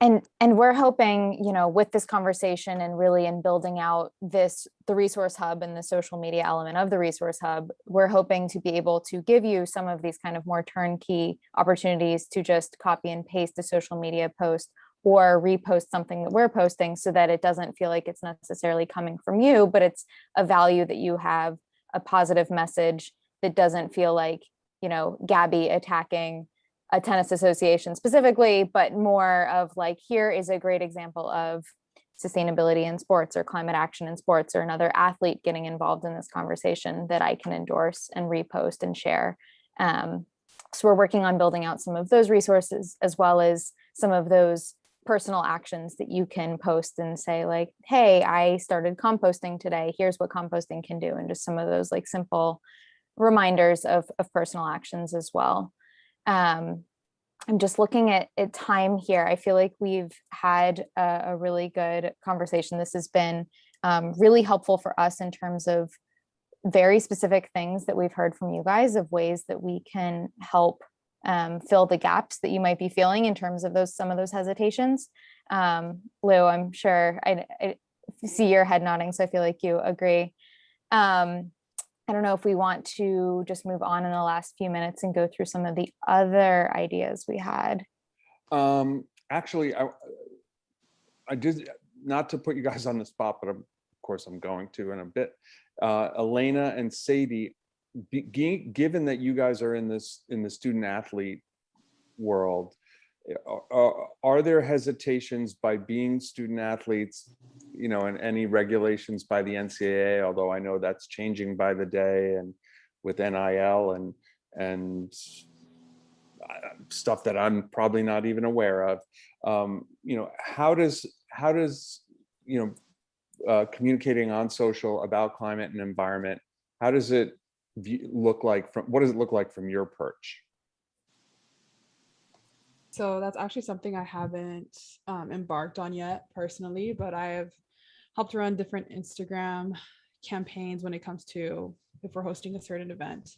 And we're hoping, you know, with this conversation and really in building out the resource hub and the social media element of the resource hub, we're hoping to be able to give you some of these kind of more turnkey opportunities to just copy and paste a social media post or repost something that we're posting, so that it doesn't feel like it's necessarily coming from you, but it's a value that you have, a positive message that doesn't feel like, you know, Gabby attacking a tennis association specifically, but more of like, here is a great example of sustainability in sports or climate action in sports, or another athlete getting involved in this conversation that I can endorse and repost and share. So we're working on building out some of those resources, as well as some of those personal actions that you can post and say like, hey, I started composting today. Here's what composting can do. And just some of those like simple reminders of personal actions as well. I'm just looking at time here. I feel like we've had a really good conversation. This has been really helpful for us in terms of very specific things that we've heard from you guys, of ways that we can help fill the gaps that you might be feeling in terms of some of those hesitations. Lou, I'm sure I see your head nodding, so I feel like you agree. I don't know if we want to just move on in the last few minutes and go through some of the other ideas we had. Actually, I did, not to put you guys on the spot, but of course I'm going to in a bit. Elena and Sadie, given that you guys are in the student athlete world, are there hesitations by being student athletes, you know, and any regulations by the NCAA, although I know that's changing by the day, and with NIL and stuff that I'm probably not even aware of. You know, how does you know, communicating on social about climate and environment, how does it look like what does it look like from your perch? So that's actually something I haven't embarked on yet personally, but I have helped run different Instagram campaigns when it comes to if we're hosting a certain event.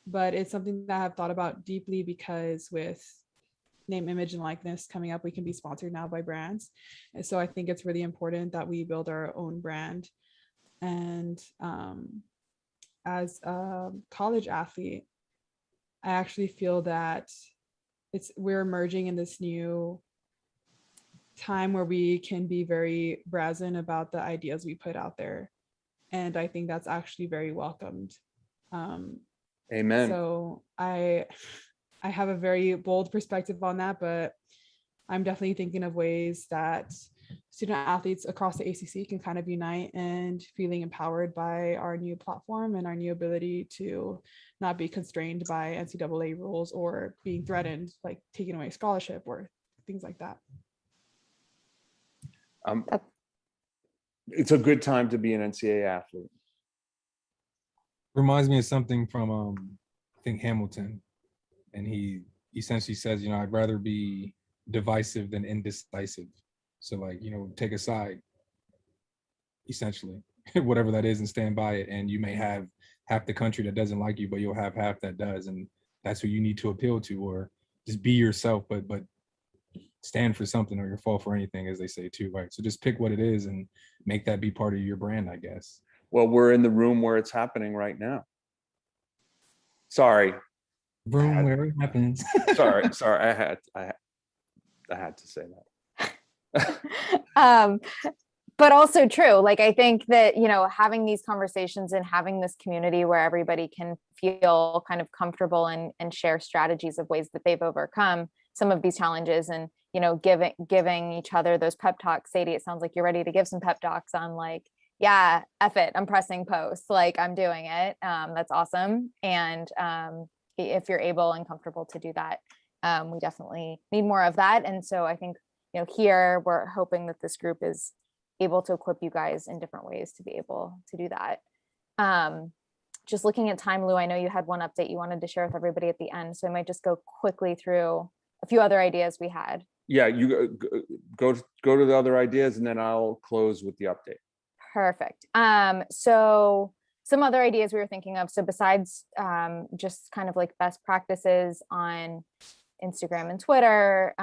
But it's something that I've thought about deeply, because with name, image, and likeness coming up, we can be sponsored now by brands. And so I think it's really important that we build our own brand. And as a college athlete, I actually feel that we're emerging in this new time where we can be very brazen about the ideas we put out there. And I think that's actually very welcomed. Amen. So I have a very bold perspective on that, but I'm definitely thinking of ways that student athletes across the ACC can kind of unite and feeling empowered by our new platform and our new ability to not be constrained by NCAA rules or being threatened, like taking away a scholarship or things like that. It's a good time to be an NCAA athlete. Reminds me of something from I think Hamilton, and he essentially says, you know, I'd rather be divisive than indecisive. So like, you know, take a side, essentially, whatever that is, and stand by it. And you may have half the country that doesn't like you, but you'll have half that does, and that's who you need to appeal to, or just be yourself, but stand for something, or you'll fall for anything, as they say too, right? So just pick what it is and make that be part of your brand, I guess. Well, we're in the room where it's happening right now. Sorry. Room where it happens. sorry, I had to say that. But also true. Like, I think that, you know, having these conversations and having this community where everybody can feel kind of comfortable and share strategies of ways that they've overcome some of these challenges, and, you know, giving each other those pep talks. Sadie, it sounds like you're ready to give some pep talks on like, yeah, F it, I'm pressing post, like I'm doing it. That's awesome. And if you're able and comfortable to do that, we definitely need more of that. And so I think, you know, here we're hoping that this group is able to equip you guys in different ways to be able to do that. Just looking at time, Lou, I know you had one update you wanted to share with everybody at the end, so I might just go quickly through a few other ideas we had. Yeah, you go to the other ideas, and then I'll close with the update. Perfect. So some other ideas we were thinking of. So besides just kind of like best practices on Instagram and Twitter,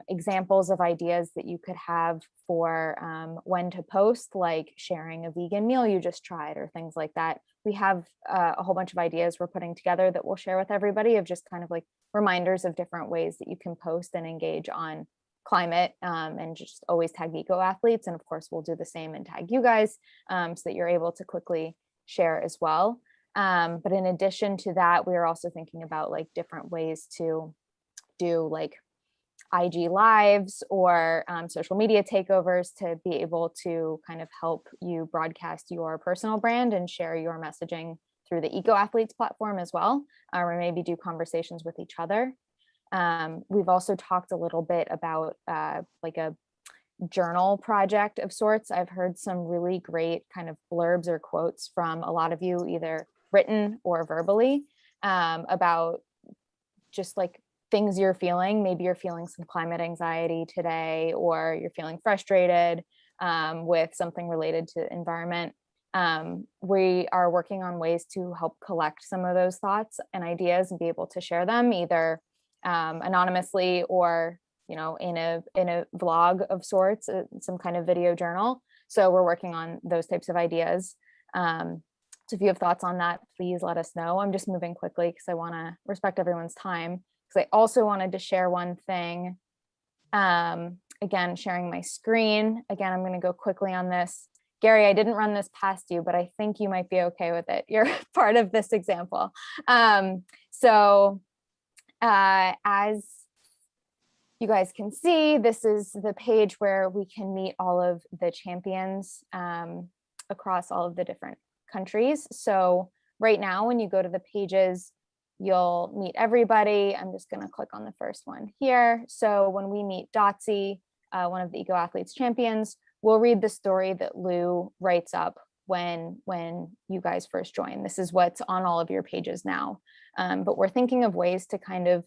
examples of ideas that you could have for when to post, like sharing a vegan meal you just tried or things like that. We have a whole bunch of ideas we're putting together that we'll share with everybody of just kind of like reminders of different ways that you can post and engage on climate, and just always tag eco athletes. And of course, we'll do the same and tag you guys so that you're able to quickly share as well. But in addition to that, we are also thinking about like different ways to do like IG lives or social media takeovers to be able to kind of help you broadcast your personal brand and share your messaging through the Eco Athletes platform as well, or maybe do conversations with each other. We've also talked a little bit about like a journal project of sorts. I've heard some really great kind of blurbs or quotes from a lot of you, either written or verbally, about just like things you're feeling. Maybe you're feeling some climate anxiety today, or you're feeling frustrated with something related to environment. We are working on ways to help collect some of those thoughts and ideas and be able to share them either anonymously or, you know, in a vlog of sorts, some kind of video journal. So we're working on those types of ideas. So if you have thoughts on that, please let us know. I'm just moving quickly because I want to respect everyone's time. Because I also wanted to share one thing. Again, sharing my screen. Again, I'm going to go quickly on this. Gary, I didn't run this past you, but I think you might be okay with it. You're part of this example. As you guys can see, this is the page where we can meet all of the champions across all of the different countries. So right now, when you go to the pages, you'll meet everybody. I'm just going to click on the first one here. So when we meet Dotsie, one of the Eco Athletes champions, we'll read the story that Lou writes up when you guys first join. This is what's on all of your pages now. But we're thinking of ways to kind of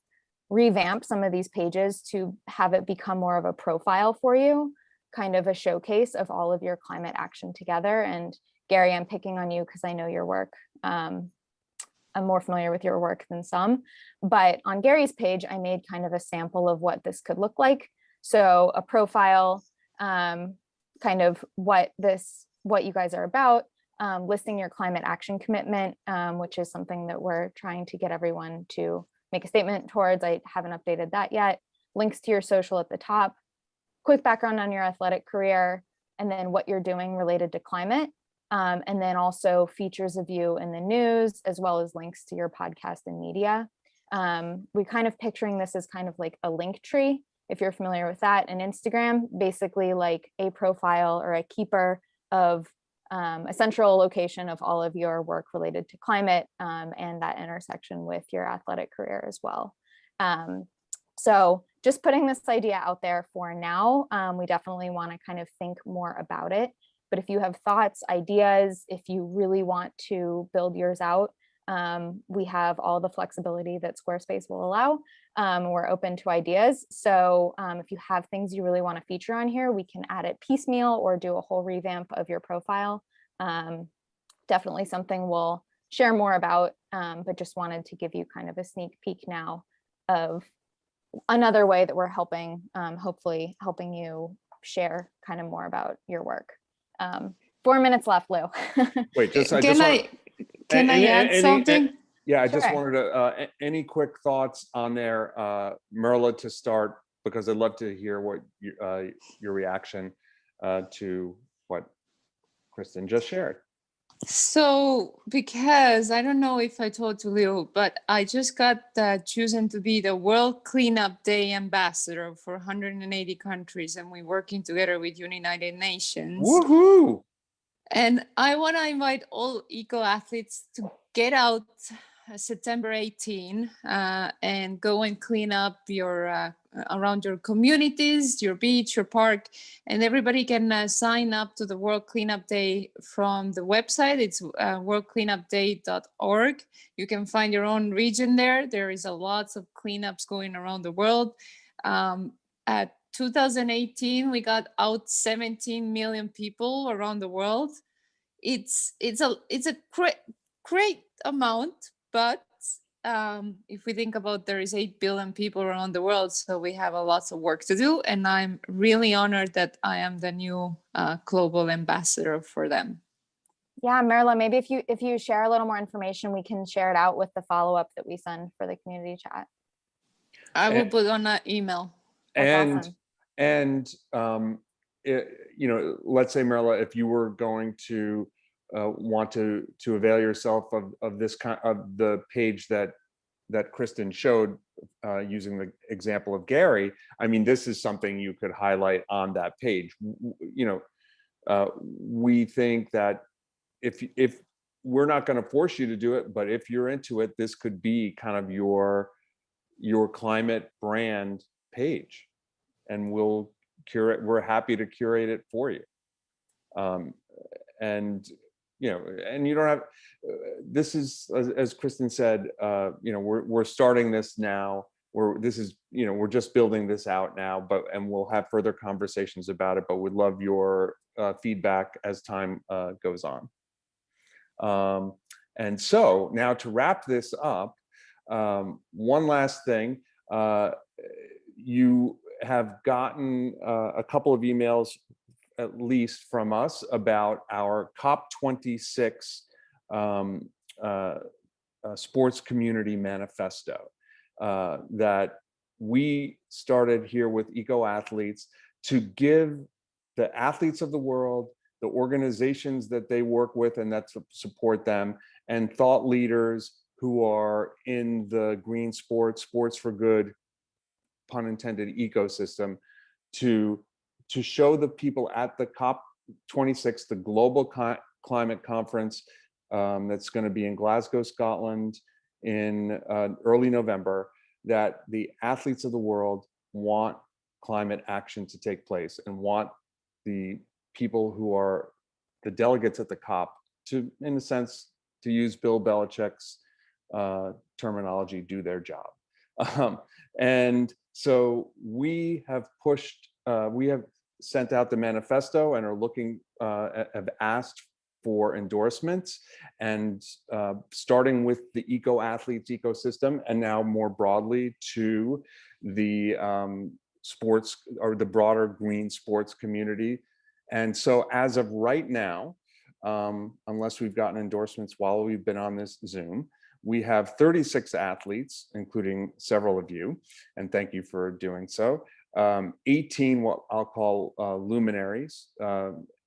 revamp some of these pages to have it become more of a profile for you, kind of a showcase of all of your climate action together. And Gary, I'm picking on you because I know your work. I'm more familiar with your work than some, but on Gary's page, I made kind of a sample of what this could look like. So a profile, kind of what you guys are about, listing your climate action commitment, which is something that we're trying to get everyone to make a statement towards. I haven't updated that yet. Links to your social at the top, quick background on your athletic career, and then what you're doing related to climate. And then also features of you in the news, as well as links to your podcast and media. We kind of picturing this as kind of like a link tree, if you're familiar with that, and Instagram, basically like a profile or a keeper of a central location of all of your work related to climate and that intersection with your athletic career as well. So just putting this idea out there for now. We definitely want to kind of think more about it. But if you have thoughts, ideas, if you really want to build yours out, we have all the flexibility that Squarespace will allow. We're open to ideas. So if you have things you really want to feature on here, we can add it piecemeal or do a whole revamp of your profile. Definitely something we'll share more about, but just wanted to give you kind of a sneak peek now of another way that we're helping, hopefully helping you share kind of more about your work. 4 minutes left, Lou. Wait, Can I add something? Yeah, I just Sure. wanted to, any quick thoughts on there, Merla, to start, because I'd love to hear what your reaction to what Kristen just shared. So, because I don't know if I told to Leo, but I just got chosen to be the World Cleanup Day Ambassador for 180 countries, and we're working together with United Nations. Woohoo! And I want to invite all eco athletes to get out September 18 and go and clean up your around your communities, your beach, your park, and everybody can sign up to the World Cleanup Day from the website. It's worldcleanupday.org. You can find your own region there. There is a lots of cleanups going around the world. At 2018, we got out 17 million people around the world. It's a great amount, but if we think about, there is 8 billion people around the world, so we have a lots of work to do, and I'm really honored that I am the new global ambassador for them. Yeah, Marla, maybe if you share a little more information, we can share it out with the follow-up that we send for the community chat. I will put on an email. That's awesome. You know, let's say, Marla, if you were going to want to avail yourself of this kind of the page that Kristen showed using the example of Gary, I mean, this is something you could highlight on that page. You know, we think that if we're not going to force you to do it, but if you're into it, this could be kind of your climate brand page, and we'll curate. We're happy to curate it for you. And you know, and you don't have. This is, as Kristen said. You know, we're starting this now. We're just building this out now, and we'll have further conversations about it. But we'd love your feedback as time goes on. And so now to wrap this up, one last thing. You have gotten a couple of emails, at least from us, about our COP26 sports community manifesto that we started here with Eco Athletes to give the athletes of the world, the organizations that they work with and that support them, and thought leaders who are in the green sports for good, pun intended, ecosystem, to show the people at the COP26, the global climate conference that's going to be in Glasgow, Scotland in early November, that the athletes of the world want climate action to take place and want the people who are the delegates at the COP to, in a sense, to use Bill Belichick's terminology, do their job. And so we have sent out the manifesto and are looking, have asked for endorsements, and starting with the Eco Athletes ecosystem, and now more broadly to the sports or the broader green sports community. And so as of right now, unless we've gotten endorsements while we've been on this Zoom, we have 36 athletes, including several of you, and thank you for doing so. 18 what I'll call luminaries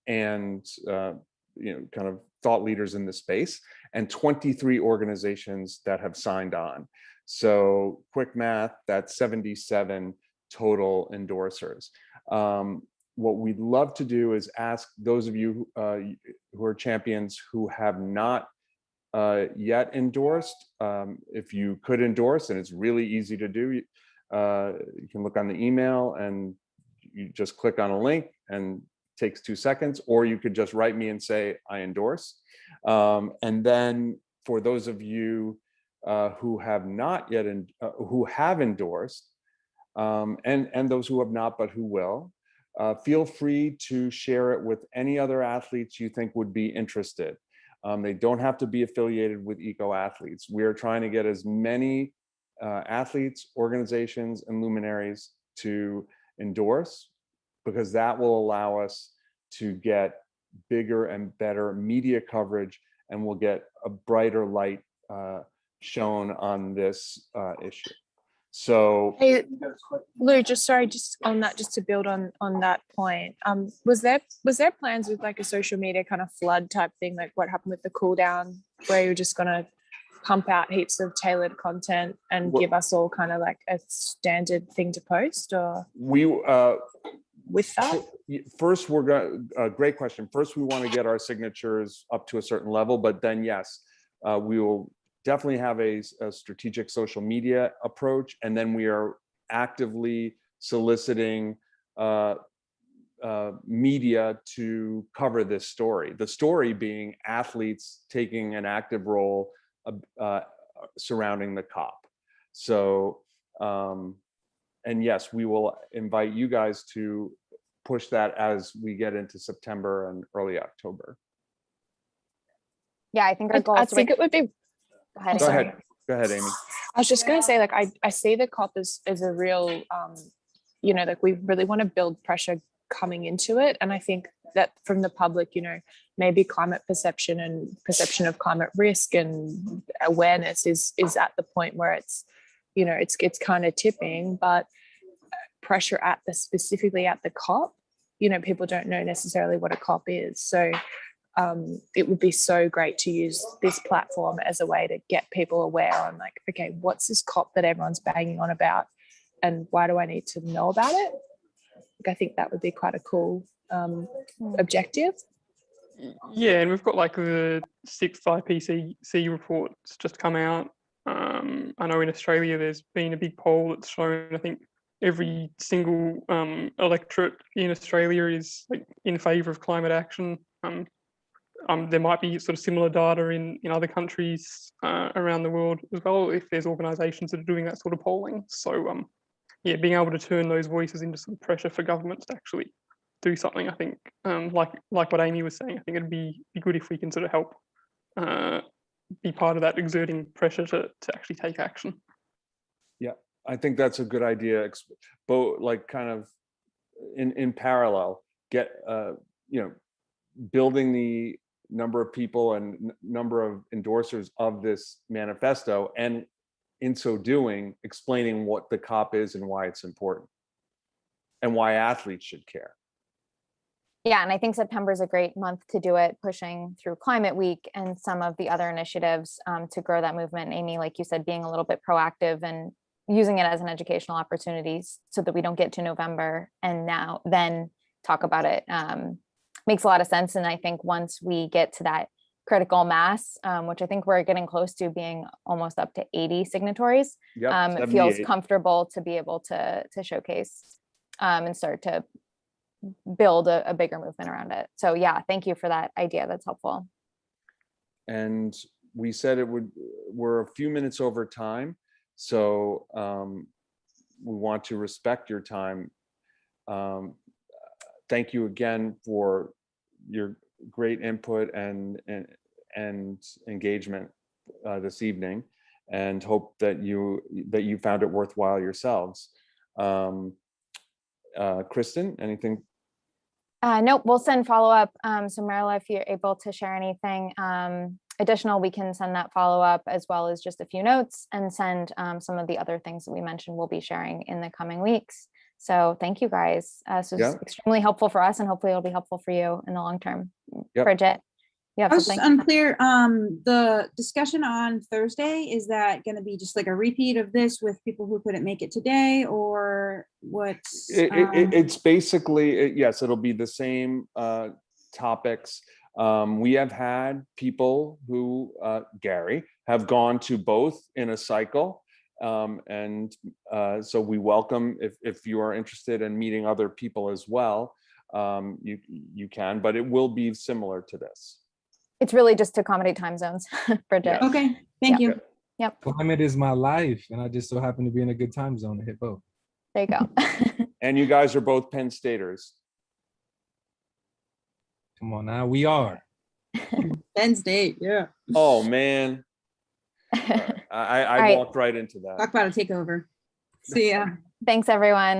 and kind of thought leaders in the space, and 23 organizations that have signed on. So quick math, that's 77 total endorsers. What we'd love to do is ask those of you who are champions who have not yet endorsed, if you could endorse, and it's really easy to do. You can look on the email and you just click on a link and it takes 2 seconds, or you could just write me and say, I endorse. And then for those of you who have not yet, who have endorsed, and those who have not, but who will, feel free to share it with any other athletes you think would be interested. They don't have to be affiliated with Eco Athletes. We are trying to get as many athletes, organizations, and luminaries to endorse, because that will allow us to get bigger and better media coverage, and we'll get a brighter light shown on this issue. So, hey, Lou, just on that, just to build on that point, was there plans with like a social media kind of flood type thing, like what happened with the cool down, where you're just gonna pump out heaps of tailored content and give us all kind of like a standard thing to post? Or we with that, first we're going great question. First, we want to get our signatures up to a certain level, but then yes, we will definitely have a strategic social media approach, and then we are actively soliciting media to cover this story. The story being athletes taking an active role surrounding the COP. So, and yes, we will invite you guys to push that as we get into September and early October. Yeah, I think our goal I is to think it would be. Go ahead, Go ahead, Amy. I was just going to say, like, I see the COP as a real, you know, like we really want to build pressure coming into it. And I think that from the public, you know, maybe climate perception and perception of climate risk and awareness is at the point where it's, you know, it's kind of tipping, but pressure at the specifically at the COP, you know, people don't know necessarily what a COP is. So it would be so great to use this platform as a way to get people aware on, like, okay, what's this COP that everyone's banging on about, and why do I need to know about it? Like, I think that would be quite a cool objective. Yeah, and we've got like the 6th IPCC reports just come out. I know in Australia there's been a big poll that's shown, I think, every single electorate in Australia is like in favour of climate action. There might be sort of similar data in other countries around the world as well, if there's organisations that are doing that sort of polling. So yeah, being able to turn those voices into some pressure for governments to actually do something, I think, like what Amy was saying, I think it'd be good if we can sort of help be part of that exerting pressure to actually take action. Yeah, I think that's a good idea. Both, like, kind of in parallel, get you know, building the number of people and number of endorsers of this manifesto, and in so doing, explaining what the COP is and why it's important and why athletes should care. Yeah, and I think September is a great month to do it, pushing through Climate Week and some of the other initiatives to grow that movement. And Amy, like you said, being a little bit proactive and using it as an educational opportunity so that we don't get to November and then talk about it makes a lot of sense. And I think once we get to that critical mass, which I think we're getting close to being almost up to 80 signatories, it feels comfortable to be able to showcase and start to build a bigger movement around it. So yeah, thank you for that idea. That's helpful. And we said we're a few minutes over time. So we want to respect your time. Thank you again for your great input and engagement this evening, and hope that you found it worthwhile yourselves. Kristen, anything? Nope, we'll send follow-up. So Marla, if you're able to share anything additional, we can send that follow-up, as well as just a few notes, and send some of the other things that we mentioned we'll be sharing in the coming weeks. So thank you guys. This was extremely helpful for us, and hopefully it'll be helpful for you in the long term. Bridget, you have I was something? just unclear. The discussion on Thursday, is that going to be just like a repeat of this with people who couldn't make it today, or what's? It's basically, yes, it'll be the same topics. We have had people who, Gary, have gone to both in a cycle. So we welcome, if you are interested in meeting other people as well, you can, but it will be similar to this. It's really just to accommodate time zones, Bridget. Okay, thank you. Yep. Climate is my life, and I just so happen to be in a good time zone to hit both. There you go. And you guys are both Penn Staters. Come on now, we are. Penn State, yeah. Oh man. I right. walked right into that. Talk about a takeover. See ya. Thanks, everyone.